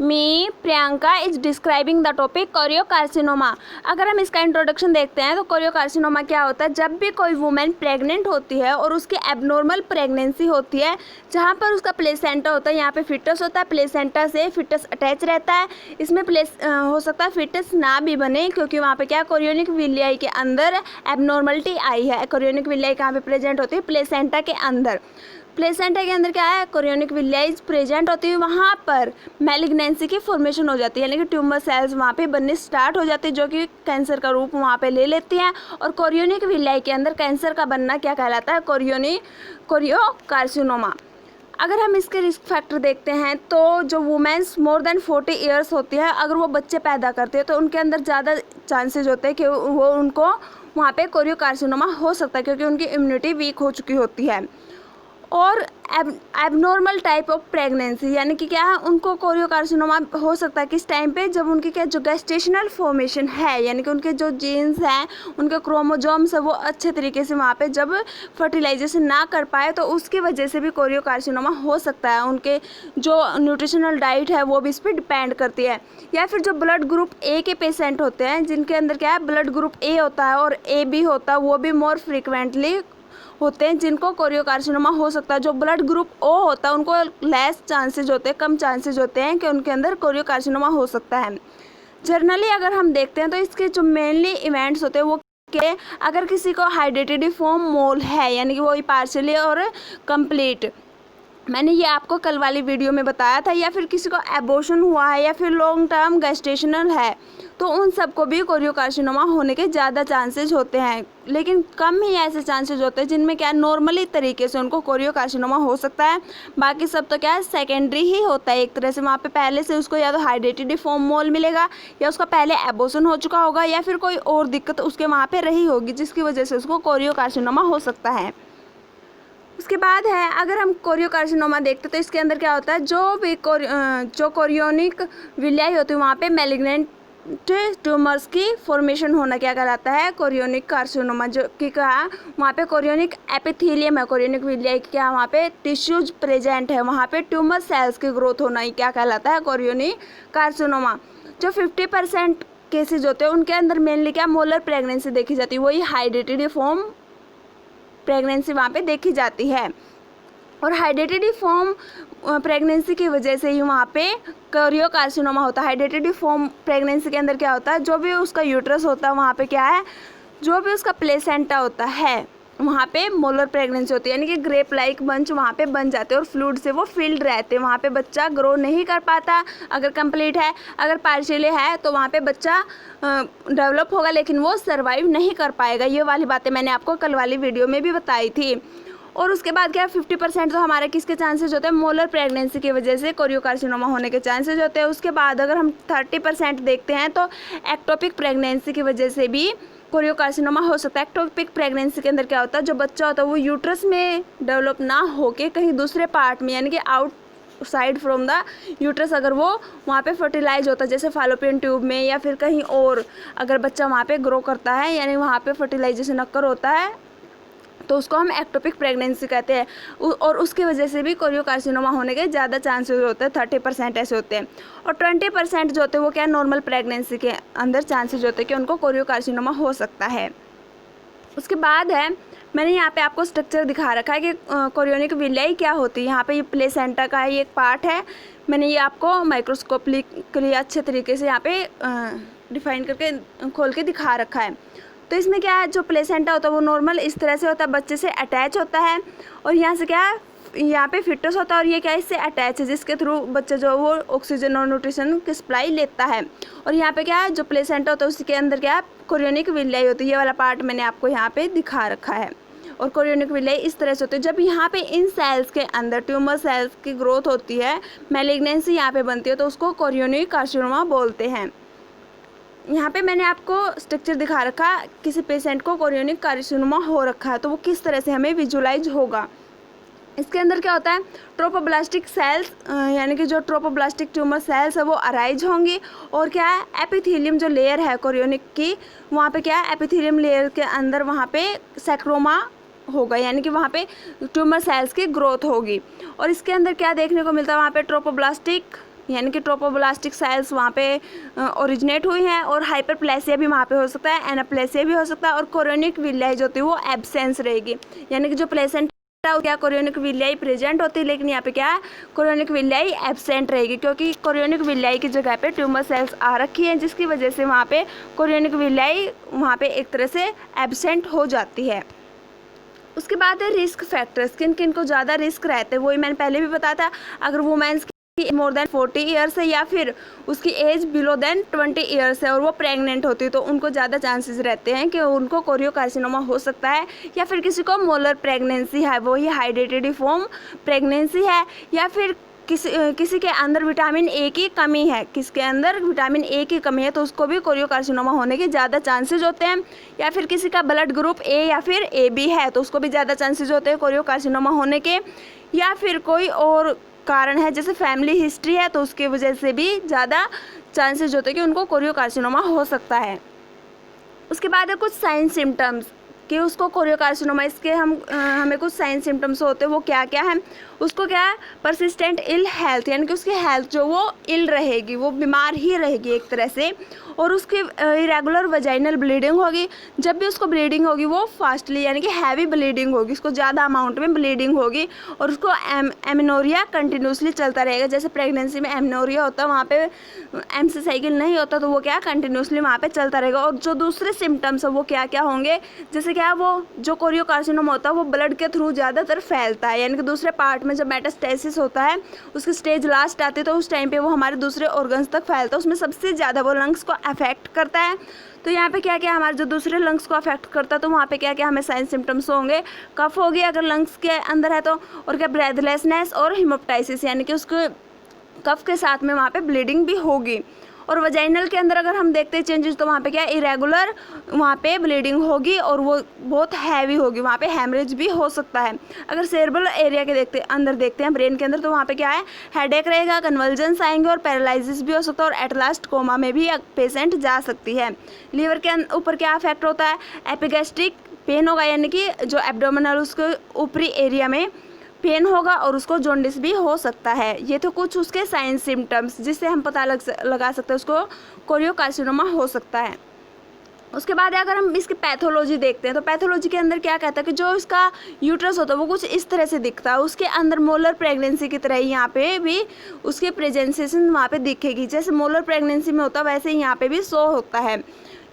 Me Priyanka is describing the topic choriocarcinoma. अगर हम इसका इंट्रोडक्शन देखते हैं तो कोरियोकार्सिनोमा क्या होता है, जब भी कोई वुमेन प्रेग्नेंट होती है और उसकी एबनॉर्मल प्रेगनेंसी होती है, जहाँ पर उसका प्लेसेंटा होता है, यहाँ पे फिटस होता है, प्लेसेंटा से फिटस अटैच रहता है। इसमें हो सकता है फिटस ना भी बने, क्योंकि वहाँ पे क्या कोरियोनिक विलियाई के अंदर एबनॉर्मलिटी आई है। कोरियोनिक विलियाई कहाँ पे प्रेजेंट होती है, प्लेसेंटा के अंदर। प्लेसेंटा के अंदर क्या है, कोरियोनिक विलियाई प्रेजेंट होती है, वहाँ पर मैलिग्नेंसी की फॉर्मेशन हो जाती है, यानी कि ट्यूमर सेल्स वहाँ पे बनने स्टार्ट हो जाती है, जो कि कैंसर का रूप वहाँ पे ले लेती हैं। और कोरियोनिक विलियाई के अंदर कैंसर का बनना क्या कहलाता है, कोरियोकार्सिनोमा। अगर हम इसके रिस्क फैक्टर देखते हैं तो जो वुमेन्स मोर देन 40 ईयर्स होती है, अगर वो बच्चे पैदा करते हैं तो उनके अंदर ज़्यादा चांसेस होते हैं कि उनको वहाँ पे कोरियोकार्सिनोमा हो सकता है, क्योंकि उनकी इम्यूनिटी वीक हो चुकी होती है। और एबनॉर्मल टाइप ऑफ प्रेगनेंसी, यानी कि क्या है, उनको कोरियोकार्सिनोमा हो सकता है किस टाइम पे, जब उनकी क्या जो गेस्टेशनल फॉर्मेशन है, यानी कि उनके जो जीन्स हैं, उनके क्रोमोजोम्स है, वो अच्छे तरीके से वहाँ पे जब फर्टिलाइजेशन ना कर पाए, तो उसकी वजह से भी कोरियोकार्सिनोमा हो सकता है। उनके जो न्यूट्रिशनल डाइट है वो भी इस पर डिपेंड करती है। या फिर जो ब्लड ग्रुप ए के पेशेंट होते हैं, जिनके अंदर क्या है ब्लड ग्रुप ए होता है और ए बी होता है, वो भी मोर फ्रिक्वेंटली होते हैं जिनको कोरियोकार्सिनोमा हो सकता है। जो ब्लड ग्रुप ओ होता है उनको लेस चांसेस होते हैं, कम चांसेस होते हैं कि उनके अंदर कोरियोकार्सिनोमा हो सकता है। जनरली अगर हम देखते हैं तो इसके जो मेनली इवेंट्स होते हैं वो कि अगर किसी को हाइड्रेटिडिफॉर्म मोल है, यानी कि वो पार्शियली और कंप्लीट, मैंने ये आपको कल वाली वीडियो में बताया था, या फिर किसी को एबॉर्शन हुआ है, या फिर लॉन्ग टर्म गेस्टेशनल है, तो उन सबको भी कोरियोकार्सिनोमा होने के ज़्यादा चांसेस होते हैं। लेकिन कम ही ऐसे चांसेस होते हैं जिनमें क्या नॉर्मली तरीके से उनको कोरियोकार्सिनोमा हो सकता है। बाकी सब तो क्या है सेकेंडरी ही होता है एक तरह से। वहाँ पे पहले से उसको या तो हाइड्रेटिडिफॉर्म मोल मिलेगा, या उसका पहले एबॉर्शन हो चुका होगा, या फिर कोई और दिक्कत उसके वहाँ पे रही होगी जिसकी वजह से उसको कोरियोकार्सिनोमा हो सकता है। उसके बाद है, अगर हम कोरियोकार्सिनोमा देखते हैं तो इसके अंदर क्या होता है, जो कोरियोनिक विलियाई होती है वहाँ पे मैलिग्नेंट ट्यूमर्स की फॉर्मेशन होना क्या कहलाता है, कोरियोनिक कार्सिनोमा। जो कि कहा वहाँ पे कोरियोनिक एपिथेलियम है, कोरियोनिक विलियाई क्या वहाँ पे टिश्यूज प्रेजेंट है, वहाँ पे ट्यूमर सेल्स की ग्रोथ होना ही क्या कहलाता है, कोरियोनिक कार्सिनोमा। जो 50% केसेज होते हैं उनके अंदर मेनली क्या मोलर प्रेगनेंसी देखी जाती है, वही हाइड्रेटिडिफॉर्म प्रेगनेंसी वहाँ पे देखी जाती है। और हाइड्रेटिडिफॉर्म प्रेगनेंसी की वजह से ही वहाँ पे कोरियोकार्सिनोमा होता है। हाइड्रेटिडिफॉर्म प्रेगनेंसी के अंदर क्या होता है, जो भी उसका यूट्रस होता है वहाँ पे क्या है, जो भी उसका प्लेसेंटा होता है वहाँ पे मोलर प्रेगनेंसी होती है, यानी कि ग्रेप लाइक बंच वहाँ पे बन जाते हैं और फ्लूइड से वो फिल्ड रहते हैं। वहाँ पे बच्चा ग्रो नहीं कर पाता अगर कंप्लीट है, अगर पार्शियली है तो वहाँ पे बच्चा डेवलप होगा लेकिन वो सर्वाइव नहीं कर पाएगा। ये वाली बातें मैंने आपको कल वाली वीडियो में भी बताई थी। और उसके बाद क्या 50% तो हमारे किसके चांसेस होते हैं, मोलर प्रेगनेंसी की वजह से कोरियोकार्सिनोमा होने के चांसेस होते हैं। उसके बाद अगर हम 30% देखते हैं तो एक्टोपिक प्रेगनेंसी की वजह से भी कोरियोकार्सिनोमा हो सकता है। एक्टोपिक प्रेगनेंसी के अंदर क्या होता है, जो बच्चा होता है वो यूट्रस में डेवलप ना होके कहीं दूसरे पार्ट में, यानी कि आउटसाइड फ्रॉम द यूट्रस, अगर वो वहाँ पे फर्टिलाइज होता है जैसे फैलोपियन ट्यूब में या फिर कहीं और, अगर बच्चा वहाँ पे ग्रो करता है यानी वहाँ पे फर्टिलाइजेशन अक्कर होता है, तो उसको हम एक्टोपिक प्रेगनेंसी कहते हैं। और उसकी वजह से भी कोरियोकार्सिनोमा होने के ज़्यादा चांसेस होते हैं, 30% ऐसे होते हैं। और 20% जो होते हैं वो क्या नॉर्मल प्रेगनेंसी के अंदर चांसेस होते हैं कि उनको कोरियोकार्सिनोमा हो सकता है। उसके बाद है, मैंने यहाँ पे आपको स्ट्रक्चर दिखा रखा है कि कोरियोनिक विलियाई क्या होती है। यहाँ पे ये प्लेसेंटा का ये एक पार्ट है, मैंने ये आपको माइक्रोस्कोप के लिए अच्छे तरीके से यहाँ पे डिफाइन करके खोल के दिखा रखा है। तो इसमें क्या है, जो प्लेसेंटा होता है वो नॉर्मल इस तरह से होता है, बच्चे से अटैच होता है, और यहाँ से क्या है, यहाँ पे फिटस होता है और ये क्या इससे अटैच है, जिसके थ्रू बच्चा जो वो ऑक्सीजन और न्यूट्रिशन की सप्लाई लेता है। और यहाँ पे क्या है, जो प्लेसेंटा होता है उसके अंदर क्या है कोरियोनिक विलियाई होती है। ये वाला पार्ट मैंने आपको यहाँ पे दिखा रखा है। और कोरियोनिक विलियाई इस तरह से होती है, जब यहाँ पे इन सेल्स के अंदर ट्यूमर सेल्स की ग्रोथ होती है, मैलिग्नेंसी यहाँ पे बनती है, तो उसको कोरियोनिक कार्सिनोमा बोलते हैं। यहाँ पे मैंने आपको स्ट्रक्चर दिखा रखा, किसी पेशेंट को कोरियोनिक कार्सिनोमा हो रखा है तो वो किस तरह से हमें विजुलाइज होगा। इसके अंदर क्या होता है, ट्रोपोब्लास्टिक सेल्स, यानी कि जो ट्रोपोब्लास्टिक ट्यूमर सेल्स है वो अराइज होंगी। और क्या है, एपिथेलियम जो लेयर है कोरियोनिक की, वहाँ पे क्या है, एपिथेलियम लेयर के अंदर वहाँ पे सैक्रोमा होगा, यानी कि वहाँ पे ट्यूमर सेल्स की ग्रोथ होगी। और इसके अंदर क्या देखने को मिलता है, वहाँ पे ट्रोपोब्लास्टिक यानी कि ट्रोपोब्लास्टिक सेल्स वहाँ पे ओरिजिनेट हुई हैं, और हाइपरप्लेसिया भी वहाँ पे हो सकता है, एनाप्लेसिया भी हो सकता है, और कोरियोनिक विलियाई जो होती है वो एब्सेंस रहेगी, यानी कि जो प्लेसेंटा क्या कोरियोनिक विलियाई प्रेजेंट होती है, लेकिन यहाँ पे क्या है कोरियोनिक विलियाई एब्सेंट रहेगी, क्योंकि कोरियोनिक विलियाई की जगह पे ट्यूमर सेल्स आ रखी हैं, जिसकी वजह से वहाँ पे कोरियोनिक विलियाई वहाँ पे एक तरह से एब्सेंट हो जाती है। उसके बाद है रिस्क फैक्टर्स, किन किन को ज़्यादा रिस्क रहते हैं, वही मैंने पहले भी बताया था। अगर वुमेन्स की मोर देन 40 ईयर्स है या फिर उसकी एज बिलो देन 20 ईयर्स है और वो प्रेग्नेंट होती है, तो उनको ज़्यादा चांसेस रहते हैं कि उनको कोरियोकार्सिनोमा हो सकता है, या फिर किसी को मोलर प्रेगनेंसी है, वही हाइड्रेटिडिफॉर्म प्रेगनेंसी है, या फिर किसी के अंदर विटामिन ए की कमी है, किसके अंदर विटामिन ए की कमी है तो उसको भी कोरियोकार्सिनोमा होने के ज़्यादा चांसेस होते हैं, या फिर किसी का ब्लड ग्रुप ए या फिर ए बी है तो उसको भी ज़्यादा चांसेस होते हैं कोरियोकार्सिनोमा होने के, या फिर कोई और कारण है जैसे फैमिली हिस्ट्री है तो उसकी वजह से भी ज़्यादा चांसेस होते हैं कि उनको कोरियोकार्सिनोमा हो सकता है। उसके बाद है कुछ साइन सिम्टम्स कि उसको कोरियोकार्सिनोमा, इसके हमें कुछ साइन सिम्टम्स होते हैं, वो क्या क्या है, उसको क्या है परसिस्टेंट इल हेल्थ, यानी कि उसकी हेल्थ जो वो इल रहेगी, वो बीमार ही रहेगी एक तरह से, और उसकी इरेगुलर वजाइनल ब्लीडिंग होगी, जब भी उसको ब्लीडिंग होगी वो फास्टली यानी कि हैवी ब्लीडिंग होगी, उसको ज़्यादा अमाउंट में ब्लीडिंग होगी, और उसको एमिनोरिया कंटिन्यूसली चलता रहेगा, जैसे प्रेगनेंसी में एमिनोरिया होता है वहाँ पे MC साइकिल नहीं होता तो वो क्या कंटिन्यूसली वहाँ पे चलता रहेगा। और जो दूसरे सिम्टम्स है वो क्या क्या होंगे, जैसे क्या वो जो कोरियोकार्सिनोमा होता है वो ब्लड के थ्रू ज़्यादातर फैलता है, यानी कि दूसरे पार्ट में जब मेटास्टेसिस होता है उसकी स्टेज लास्ट आती है तो उस टाइम पे वो हमारे दूसरे ऑर्गन्स तक फैलता है, उसमें सबसे ज़्यादा वो लंग्स को अफेक्ट करता है। तो यहाँ पे क्या क्या हमारे जो दूसरे लंग्स को अफेक्ट करता है तो वहाँ पे क्या क्या हमें साइन सिम्टम्स होंगे, कफ होगी अगर लंग्स के अंदर है तो, और क्या ब्रेथलेसनेस और हिमोप्टाइसिस, यानी कि उसको कफ के साथ में वहाँ पे ब्लीडिंग भी होगी। और वजाइनल के अंदर अगर हम देखते हैं चेंजेस तो वहाँ पे क्या इरेगुलर वहाँ पे ब्लीडिंग होगी और वो बहुत हैवी होगी, वहाँ पे हैमरेज भी हो सकता है। अगर सेरेब्रल एरिया के अंदर देखते हैं ब्रेन के अंदर तो वहाँ पे क्या है हेडेक रहेगा, कन्वल्जन्स आएंगे और पैरालिसिस भी हो सकता है, और एट लास्ट कोमा में भी पेशेंट जा सकती है। लीवर के ऊपर क्या अफेक्ट होता है, एपिगैस्ट्रिक पेन होगा, यानी कि जो एब्डोमिनल उसके ऊपरी एरिया में पेन होगा और उसको जॉन्डिस भी हो सकता है। ये तो कुछ उसके साइन सिम्टम्स जिससे हम पता लगा सकते हैं उसको कोरियोकार्सिनोमा हो सकता है। उसके बाद अगर हम इसकी पैथोलॉजी देखते हैं तो पैथोलॉजी के अंदर क्या कहता है कि जो इसका यूट्रस होता है वो कुछ इस तरह से दिखता है, उसके अंदर मोलर प्रेगनेंसी की तरह ही यहाँ पे भी उसके प्रेजेंसेशन वहाँ पे दिखेगी, जैसे मोलर प्रेगनेंसी में होता है वैसे ही यहाँ पे भी शो होता है।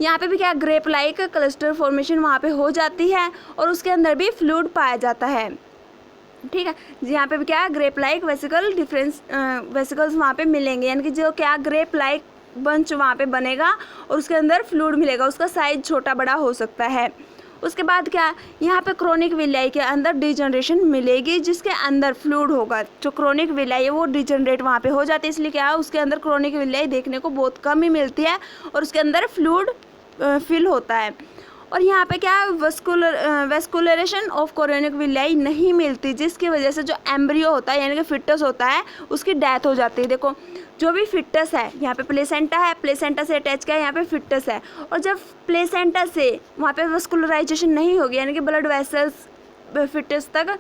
यहाँ पे भी क्या ग्रेप लाइक क्लस्टर फॉर्मेशन वहाँ पे हो जाती है और उसके अंदर भी फ्लूइड पाया जाता है, ठीक है। यहाँ पे भी क्या है ग्रेप लाइक वेसिकल्स वहाँ पे मिलेंगे, यानी कि जो क्या ग्रेप लाइक बंच वहाँ पे बनेगा और उसके अंदर फ्लूइड मिलेगा, उसका साइज छोटा बड़ा हो सकता है। उसके बाद क्या यहाँ पे क्रोनिक विलियाई के अंदर डिजनरेशन मिलेगी जिसके अंदर फ्लूइड होगा, जो क्रोनिक विलियाई है वो डिजनरेट वहाँ पे हो जाती है, इसलिए क्या है उसके अंदर क्रोनिक विलियाई देखने को बहुत कम ही मिलती है और उसके अंदर फ्लूइड फिल होता है। और यहाँ पे क्या वेस्कुलरेशन ऑफ कोरियोनिक विलियाई नहीं मिलती, जिसकी वजह से जो एम्ब्रियो होता है यानी कि फिटस होता है उसकी डेथ हो जाती है। देखो जो भी फिटस है यहाँ पे प्लेसेंटा है, प्लेसेंटा से अटैच क्या है यहाँ पे फिटस है, और जब प्लेसेंटा से वहाँ पे वेस्कुलराइजेशन नहीं होगी यानी कि ब्लड वेसल्स फिटस तक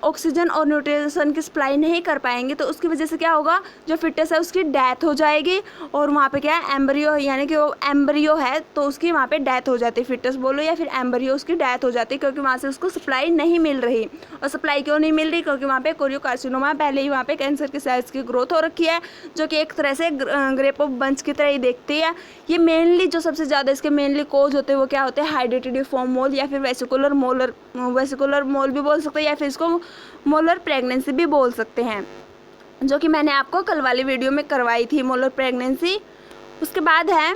ऑक्सीजन और न्यूट्रिशन की सप्लाई नहीं कर पाएंगे तो उसकी वजह से क्या होगा जो फिटस है उसकी डेथ हो जाएगी, और वहाँ पे क्या है एम्ब्रियो यानी कि वो एम्ब्रियो है तो उसकी वहाँ पे डेथ हो जाती है, फिटस बोलो या फिर एम्ब्रियो उसकी डेथ हो जाती है क्योंकि वहाँ से उसको सप्लाई नहीं मिल रही। और सप्लाई क्यों नहीं मिल रही, क्योंकि वहाँ पे कोरियोकार्सिनोमा पहले ही वहाँ पे कैंसर की सेल्स की ग्रोथ हो रखी है जो कि एक तरह से ग्रेप ऑफ बंच की तरह ही देखती है। ये मेनली जो सबसे ज़्यादा इसके मेनली कोज होते हैं वो क्या होते हैं हाइड्रेटिडिफॉर्म मोल या फिर वेसिकुलर मोल भी बोल सकते हैं या फिर इसको मोलर प्रेगनेंसी भी बोल सकते हैं, जो कि मैंने आपको कल वाली वीडियो में करवाई थी मोलर प्रेगनेंसी। उसके बाद है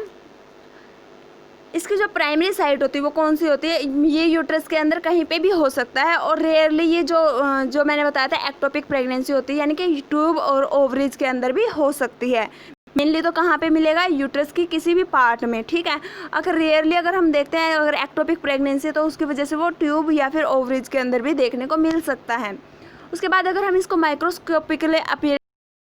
इसकी जो प्राइमरी साइट होती है वो कौन सी होती है, ये यूट्रस के अंदर कहीं पे भी हो सकता है, और रेयरली ये जो मैंने बताया था एक्टोपिक प्रेगनेंसी होती है यानी कि ट्यूब और ओवरीज के अंदर भी हो सकती है। मेनली तो कहाँ पे मिलेगा यूट्रस की किसी भी पार्ट में, ठीक है। अगर रेयरली अगर हम देखते हैं अगर एक्टोपिक प्रेगनेंसी तो उसकी वजह से वो ट्यूब या फिर ओवरीज के अंदर भी देखने को मिल सकता है। उसके बाद अगर हम इसको माइक्रोस्कोपिकली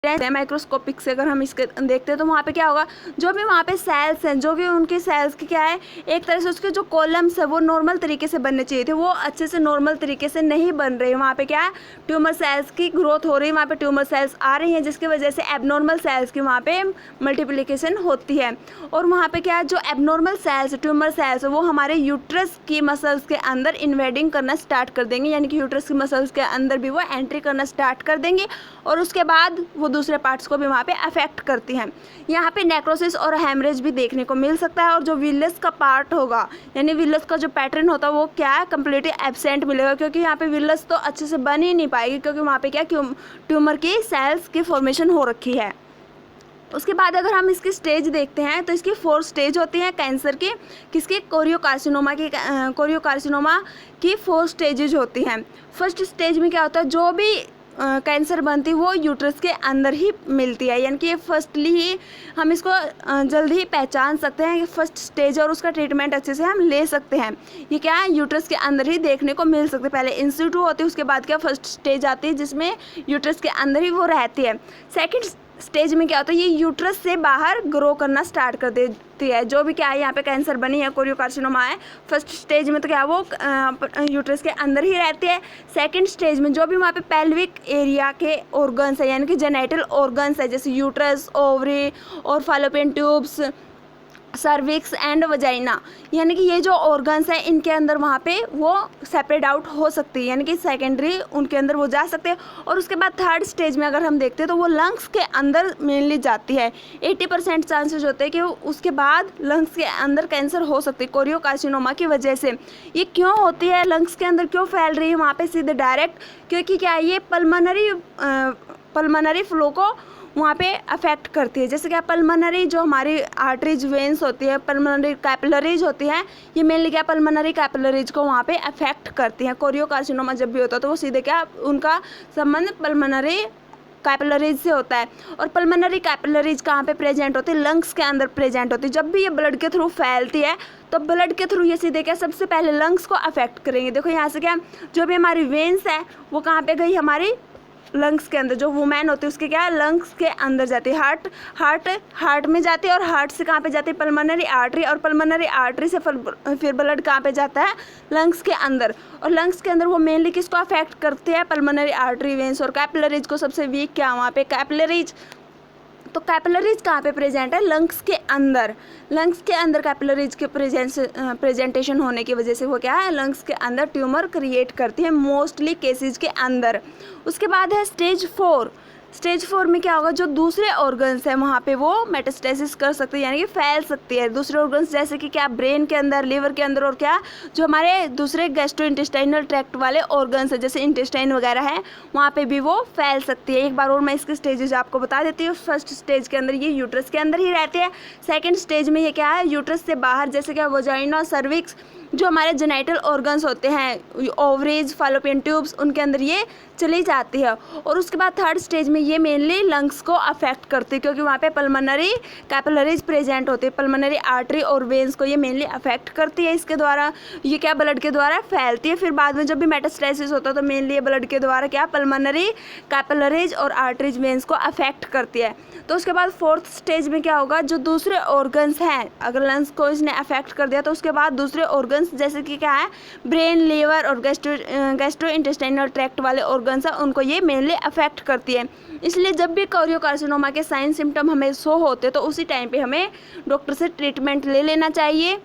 माइक्रोस्कोपिक से अगर हम इसके देखते हैं तो वहाँ पे क्या होगा, जो भी वहाँ पे सेल्स हैं, जो भी उनके सेल्स की क्या है, एक तरह से उसके जो कॉलम्स है वो नॉर्मल तरीके से बनने चाहिए थे, वो अच्छे से नॉर्मल तरीके से नहीं बन रहे हैं। वहाँ पे क्या है, ट्यूमर सेल्स की ग्रोथ हो रही है, वहाँ पे ट्यूमर सेल्स आ रही हैं, जिसकी वजह से एबनॉर्मल सेल्स की वहाँ पे मल्टीप्लिकेशन होती है। और वहाँ पे क्या है, जो एबनॉर्मल सेल्स ट्यूमर सेल्स है वो हमारे यूट्रस की मसल्स के अंदर इन्वेडिंग करना स्टार्ट कर देंगे, यानी कि यूट्रस की मसल्स के अंदर भी वो एंट्री करना स्टार्ट कर देंगे और उसके बाद वो दूसरे पार्ट्स को भी वहाँ पे अफेक्ट करती हैं। यहाँ पे नेक्रोसिस और हेमरेज भी देखने को मिल सकता है। और जो विलस का पार्ट होगा, यानी विलस का जो पैटर्न होता है वो क्या है, कम्प्लीटली एब्सेंट मिलेगा, क्योंकि यहाँ पे विलस तो अच्छे से बन ही नहीं पाएगी, क्योंकि वहाँ पे क्या ट्यूमर की सेल्स की फॉर्मेशन हो रखी है। उसके बाद अगर हम इसकी स्टेज देखते हैं तो इसकी 4 स्टेज होती हैं कैंसर की, किसकी, कोरियोकार्सिनोमा की 4 स्टेजेज होती हैं। फर्स्ट स्टेज में क्या होता है, जो भी कैंसर बनती है वो यूट्रस के अंदर ही मिलती है, यानी कि ये फर्स्टली ही हम इसको जल्दी ही पहचान सकते हैं कि फर्स्ट स्टेज, और उसका ट्रीटमेंट अच्छे से हम ले सकते हैं। ये क्या है, यूट्रस के अंदर ही देखने को मिल सकते हैं। पहले इंसिटू होती है, उसके बाद क्या फर्स्ट स्टेज आती है जिसमें यूट्रस के अंदर ही वो रहती है। सेकेंड स्टेज में क्या होता है, ये यूट्रस से बाहर ग्रो करना स्टार्ट कर देती है। जो भी क्या है यहाँ पे कैंसर बनी है, कोरियोकार्सिनोमा है, फर्स्ट स्टेज में तो क्या है वो यूट्रस के अंदर ही रहती है। सेकंड स्टेज में जो भी वहाँ पे पेल्विक एरिया के ऑर्गन्स है, यानी कि जेनिटल ऑर्गन्स है, जैसे यूट्रस, ओवरी और fallopian tubes, cervix and vagina, यानी कि ये जो ऑर्गन्स हैं इनके अंदर वहाँ पे वो सेपरेट आउट हो सकती है, यानी कि सेकेंडरी उनके अंदर वो जा सकते हैं। और उसके बाद थर्ड स्टेज में अगर हम देखते हैं तो वो लंग्स के अंदर मेनली जाती है। 80% चांसेस होते हैं कि उसके बाद लंग्स के अंदर कैंसर हो सकती है कोरियोकार्सिनोमा की वजह से। ये क्यों होती है, लंग्स के अंदर क्यों फैल रही है वहाँ पे सीधे डायरेक्ट, क्योंकि क्या है, ये पल्मोनरी फ्लो को वहाँ पे अफेक्ट करती है। जैसे क्या पल्मोनरी जो हमारी आर्टरीज वेंस होती है, पल्मोनरी कैपिलरीज होती हैं, ये मेनली क्या पल्मोनरी कैपिलरीज को वहाँ पे अफेक्ट करती हैं। कोरियोकार्सिनोमा जब भी होता है तो वो सीधे क्या उनका संबंध पल्मोनरी कैपिलरीज से होता है। और पल्मोनरी कैपिलरीज कहाँ पे प्रेजेंट होती है, लंग्स के अंदर प्रेजेंट होती है। जब भी ये ब्लड के थ्रू फैलती है तो ब्लड के थ्रू ये सीधे क्या सबसे पहले लंग्स को अफेक्ट करेंगे। देखो यहाँ से क्या जो भी हमारी वेंस है वो कहाँ पे गई, हमारी लंग्स के अंदर। जो वुमेन होती है उसके क्या लंग्स के अंदर जाती है, हार्ट में जाती है, और हार्ट से कहाँ पे जाती है, पल्मोनरी आर्टरी, और पल्मोनरी आर्टरी से फिर ब्लड कहाँ पे जाता है, लंग्स के अंदर। और लंग्स के अंदर वो मेनली किसको अफेक्ट करते हैं, पल्मोनरी आर्टरी, वेंस और कैपिलरीज को। सबसे वीक क्या वहाँ पे कैपिलरीज, तो कैपिलरीज कहाँ पे प्रेजेंट है, लंग्स के अंदर। लंग्स के अंदर कैपिलरीज के प्रेजेंटेशन होने की वजह से वो क्या है, लंग्स के अंदर ट्यूमर क्रिएट करती है मोस्टली केसेज के अंदर। उसके बाद है स्टेज 4। स्टेज 4 में क्या होगा, जो दूसरे ऑर्गन्स हैं वहाँ पे वो मेटास्टेसिस कर सकती है, यानी कि फैल सकती है। दूसरे ऑर्गन्स जैसे कि क्या ब्रेन के अंदर, लिवर के अंदर, और क्या जो हमारे दूसरे गैस्ट्रो इंटेस्टाइनल ट्रैक्ट वाले ऑर्गन्स है जैसे इंटेस्टाइन वगैरह है, वहाँ पे भी वो फैल सकती है। एक बार और मैं इसके स्टेजेस आपको बता देती हूँ। फर्स्ट स्टेज के अंदर ये यूट्रस के अंदर ही रहती है। सेकेंड स्टेज में ये क्या है, यूट्रस से बाहर, जैसे क्या वजाइना, सर्विक्स, जो हमारे जेनिटल ऑर्गन्स होते हैं, ओवरीज, फैलोपियन ट्यूब्स, उनके अंदर ये चली जाती है। और उसके बाद थर्ड स्टेज में ये मेनली लंग्स को अफेक्ट करती है, क्योंकि वहाँ पे पल्मोनरी कैपिलरीज प्रेजेंट होती है। पल्मोनरी आर्टरी और वेंस को ये मेनली अफेक्ट करती है। इसके द्वारा ये क्या ब्लड के द्वारा फैलती है। फिर बाद में जब भी मेटास्टेसिस होता है तो मेनली ये ब्लड के द्वारा क्या पल्मोनरी कैपिलरीज और आर्टरीज, वेंस को अफेक्ट करती है। तो उसके बाद फोर्थ स्टेज में क्या होगा, जो दूसरे ऑर्गन्स हैं, अगर लंग्स को इसने अफेक्ट कर दिया तो उसके बाद दूसरे ऑर्गन्स जैसे कि क्या है ब्रेन, लीवर और गैस्ट्रो इंटेस्टाइनल ट्रैक्ट वाले ऑर्गन्स हैं, उनको ये मेनली अफेक्ट करती है। इसलिए जब भी कोरियोकार्सिनोमा के साइन सिम्टम हमें शो होते तो उसी टाइम पे हमें डॉक्टर से ट्रीटमेंट ले लेना चाहिए।